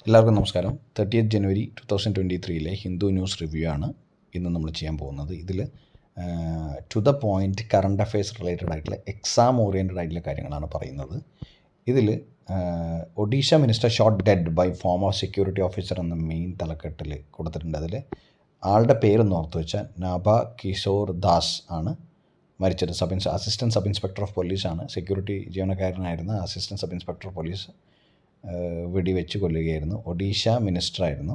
എല്ലാവർക്കും നമസ്കാരം. 30th January 2023 Hindu news review ആണ് ഇന്ന് നമ്മൾ ചെയ്യാൻ പോകുന്നത്. ഇതിൽ to the point current affairs related ആയിട്ടുള്ള എക്സാം ഓറിയൻറ്റഡ് ആയിട്ടുള്ള കാര്യങ്ങളാണ് പറയുന്നത്. ഇതിൽ Odisha minister shot dead by former security officer എന്ന മെയിൻ തലക്കെട്ടിൽ കൊടുത്തിട്ടുണ്ട്. അതിൽ ആളുടെ പേരൊന്ന് ഓർത്ത് വെച്ചാൽ നാഭ കിഷോർ ദാസ് ആണ് മരിച്ചത്. അസിസ്റ്റൻറ്റ് സബ് ഇൻസ്പെക്ടർ ഓഫ് പോലീസാണ്. സെക്യൂരിറ്റി ജീവനക്കാരനായിരുന്ന assistant sub inspector of police വെടിവെച്ച് കൊല്ലുകയായിരുന്നു. ഒഡീഷ മിനിസ്റ്ററായിരുന്നു.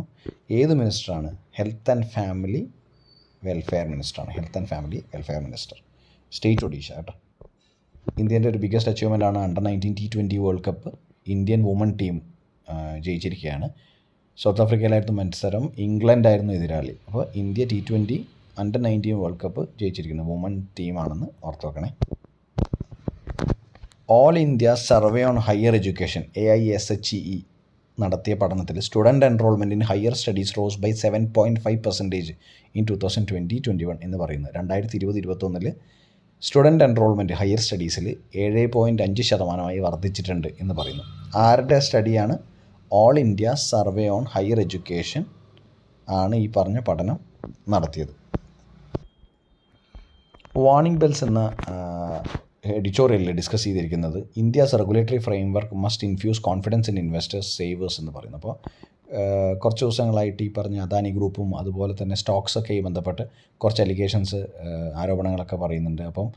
ഏത് മിനിസ്റ്ററാണ്? ഹെൽത്ത് ആൻഡ് ഫാമിലി വെൽഫെയർ മിനിസ്റ്ററാണ്. Health and family welfare minister, state Odisha കേട്ടോ. ഇന്ത്യൻ്റെ ഒരു ബിഗ്ഗസ്റ്റ് അച്ചീവ്മെൻ്റാണ് under nineteen T20 world cup Indian woman team ജയിച്ചിരിക്കുകയാണ്. സൗത്ത് ആഫ്രിക്കയിലായിരുന്നു മത്സരം, ഇംഗ്ലണ്ടായിരുന്നു എതിരാളി. അപ്പോൾ India T20 under nineteen world cup ജയിച്ചിരിക്കുന്നത് വുമൺ ടീമാണെന്ന് ഓർത്ത് വെക്കണേ. All India survey on higher education AISHE നടത്തിയ പഠനത്തിൽ student enrolment in higher studies rose by 7.5% in 2020-21 എന്ന് പറയുന്നത്. 2020-21 സ്റ്റുഡൻറ്റ് എൻറോൾമെൻറ്റ് ഹയർ സ്റ്റഡീസിൽ 7.5% വർദ്ധിച്ചിട്ടുണ്ട് എന്ന് പറയുന്നു. ആരുടെ സ്റ്റഡിയാണ്? All India survey on higher education ആണ് ഈ പറഞ്ഞ പഠനം നടത്തിയത്. വാർണിംഗ് ബെൽസ് എന്ന എഡിറ്റോറിയലിൽ ഡിസ്കസ് ചെയ്തിരിക്കുന്നത് India's regulatory framework must infuse confidence in investors savers എന്ന് പറയുന്നു. അപ്പോൾ കുറച്ച് ദിവസങ്ങളായിട്ട് ഈ പറഞ്ഞ അദാനി ഗ്രൂപ്പും അതുപോലെ തന്നെ സ്റ്റോക്സൊക്കെ ബന്ധപ്പെട്ട് കുറച്ച് അലിഗേഷൻസ് ആരോപണങ്ങളൊക്കെ പറയുന്നുണ്ട്. അപ്പം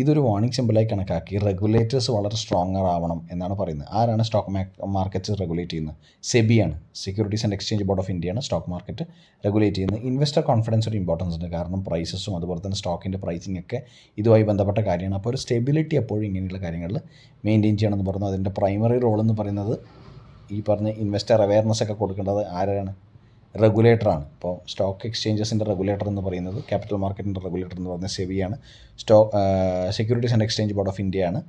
ഇതൊരു വാർണിംഗ് സിമ്പിളായി കണക്കാക്കി റെഗുലേറ്റേഴ്സ് വളരെ സ്ട്രോങ്ങർ ആവണം എന്നാണ് പറയുന്നത്. ആരാണ് സ്റ്റോക്ക് മാർക്കറ്റ്സ് റെഗുലേറ്റ് ചെയ്യുന്നത്? സെബിയാണ്. Securities and exchange board of ഇന്ത്യയാണ് സ്റ്റോക്ക് മാർക്കറ്റ് റെഗുലേറ്റ് ചെയ്യുന്നത്. ഇൻവെസ്റ്റർ കോൺഫിഡൻസ് ഒരു ഇമ്പോർട്ടൻസ് ഉണ്ട്. കാരണം പ്രൈസസും അതുപോലെ തന്നെ സ്റ്റോക്കിൻ്റെ പ്രൈസിംഗ് ഒക്കെ ഇതുമായി ബന്ധപ്പെട്ട കാര്യമാണ്. അപ്പോൾ ഒരു സ്റ്റെബിലിറ്റി എപ്പോഴും ഇങ്ങനെയുള്ള കാര്യങ്ങളിൽ മെയിൻറ്റെയിൻ ചെയ്യണമെന്ന് പറഞ്ഞു. അതിൻ്റെ പ്രൈമറി റോൾ എന്ന് പറയുന്നത് ഈ പറഞ്ഞ ഇൻവെസ്റ്റർ അവെയർനെസ് ഒക്കെ കൊടുക്കേണ്ടത് ആരാണ്? റെഗുലേറ്ററാണ്. ഇപ്പോൾ സ്റ്റോക്ക് എക്സ്ചേഞ്ചസിൻ്റെ റെഗുലേറ്റർ എന്ന് പറയുന്നത്, ക്യാപിറ്റൽ മാർക്കറ്റിൻ്റെ റെഗുലേറ്റർ എന്ന് പറയുന്നത് സെബിയാണ്. Securities and exchange board of ഇന്ത്യയാണ്.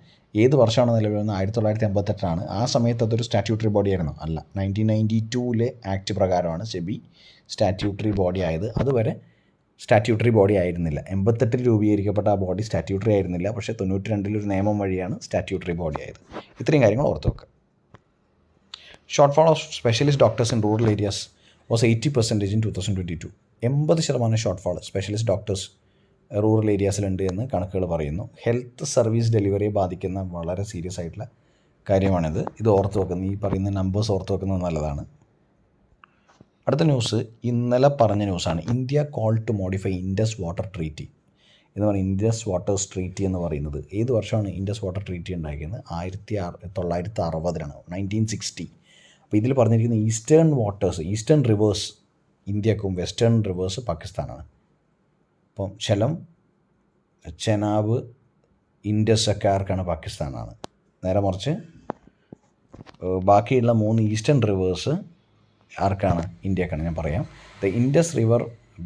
ഏത് വർഷമാണ് നിലവിൽ വന്നത്? 1988. ആ സമയത്ത് അതൊരു സ്റ്റാറ്റ്യൂട്ടറി ബോഡി ആയിരുന്നു. അല്ല, 1992 ആക്ട് പ്രകാരമാണ് സെബി സ്റ്റാറ്റ്യൂട്ടറി ബോഡി ആയത്. അതുവരെ സ്റ്റാറ്റ്യൂട്ടറി ബോഡി ആയിരുന്നില്ല. 88 രൂപീകരിക്കപ്പെട്ട ആ ബോഡി സ്റ്റാറ്റ്യൂട്ടറി ആയിരുന്നില്ല. പക്ഷേ 92 ഒരു നിയമം വഴിയാണ് സ്റ്റാറ്റ്യൂട്ടറി ബോഡി ആയത്. ഇത്രയും കാര്യങ്ങൾ ഓർത്ത് വെക്കുക. Shortfall of specialist doctors in rural areas was 80% in 2022. 80% shortfall specialist doctors rural ഏരിയാസിലുണ്ട് എന്ന് കണക്കുകൾ പറയുന്നു. ഹെൽത്ത് സർവീസ് ഡെലിവറിയെ ബാധിക്കുന്ന വളരെ സീരിയസ് ആയിട്ടുള്ള കാര്യമാണിത്. ഇത് ഓർത്ത് വെക്കുന്നത്, ഈ പറയുന്ന നമ്പേഴ്സ് ഓർത്ത് വെക്കുന്നത് നല്ലതാണ്. അടുത്ത ന്യൂസ് ഇന്നലെ പറഞ്ഞ ന്യൂസാണ്. India call to modify Indus water treaty എന്ന് പറയുന്നത്. ഇൻഡസ് വാട്ടേഴ്സ് ട്രീറ്റി എന്ന് പറയുന്നത് ഏത് വർഷമാണ് ഇൻഡസ് വാട്ടർ ട്രീറ്റി ഉണ്ടാക്കിയത്? 1960 1960. അപ്പോൾ ഇതിൽ പറഞ്ഞിരിക്കുന്ന ഈസ്റ്റേൺ റിവേഴ്സ് ഇന്ത്യക്കും വെസ്റ്റേൺ റിവേഴ്സ് പാകിസ്ഥാനാണ്. അപ്പം ചെലം, ചെനാബ്, ഇൻഡസ് ഒക്കെ ആർക്കാണ്? പാകിസ്ഥാനാണ്. നേരെ മറിച്ച് ബാക്കിയുള്ള 3 ഈസ്റ്റേൺ റിവേഴ്സ് ആർക്കാണ്? ഇന്ത്യക്കാണ്. ഞാൻ പറയാം. The Indus river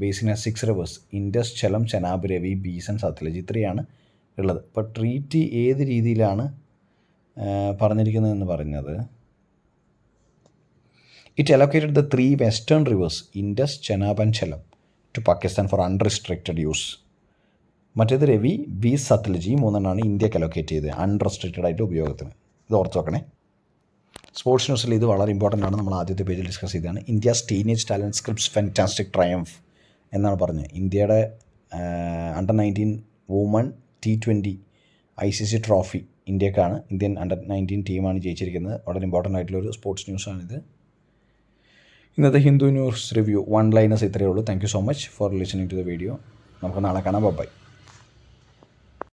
basin 6 rivers: Indus, Jhelum, Chenab, Ravi, Beas, Sutlej. ഇത്രയാണ് ഉള്ളത്. ഇപ്പോൾ ട്രീറ്റി ഏത് രീതിയിലാണ് പറഞ്ഞിരിക്കുന്നതെന്ന് പറഞ്ഞത്, it allocated the 3 western rivers Indus, Chenab and Jhelum to Pakistan for unrestricted use. മറ്റേത് രവി, ബി, സത്ലജ്, 3 ഇന്ത്യക്ക് അലോക്കേറ്റ് ചെയ്ത് അൺറെസ്ട്രിക്റ്റഡ് ആയിട്ട് ഉപയോഗത്തിന്. ഇത് ഓർത്ത് വെക്കണേ. സ്പോർട്സ് ന്യൂസിൽ ഇത് വളരെ ഇമ്പോർട്ടൻ്റ് ആണ്. നമ്മൾ ആദ്യത്തെ പേജിൽ ഡിസ്കസ് ചെയ്തതാണ്. India's teenage talent scripts fantastic triumph എന്നാണ് പറഞ്ഞത്. ഇന്ത്യയുടെ under nineteen woman T20 ICC trophy ഇന്ത്യക്കാണ്. ഇന്ത്യൻ അണ്ടർ-19 ടീമാണ് ജയിച്ചിരിക്കുന്നത്. വളരെ ഇമ്പോർട്ടൻ്റ് ആയിട്ടുള്ളൊരു സ്പോർട്സ് ന്യൂസാണിത്. ഇന്നത്തെ ഹിന്ദു ന്യൂസ് റിവ്യൂ 1 ലൈനേഴ്സ് ഇത്രയേ ഉള്ളൂ. Thank you so much for listening to the video. നമുക്ക് നാളെ കാണാം. ബൈ.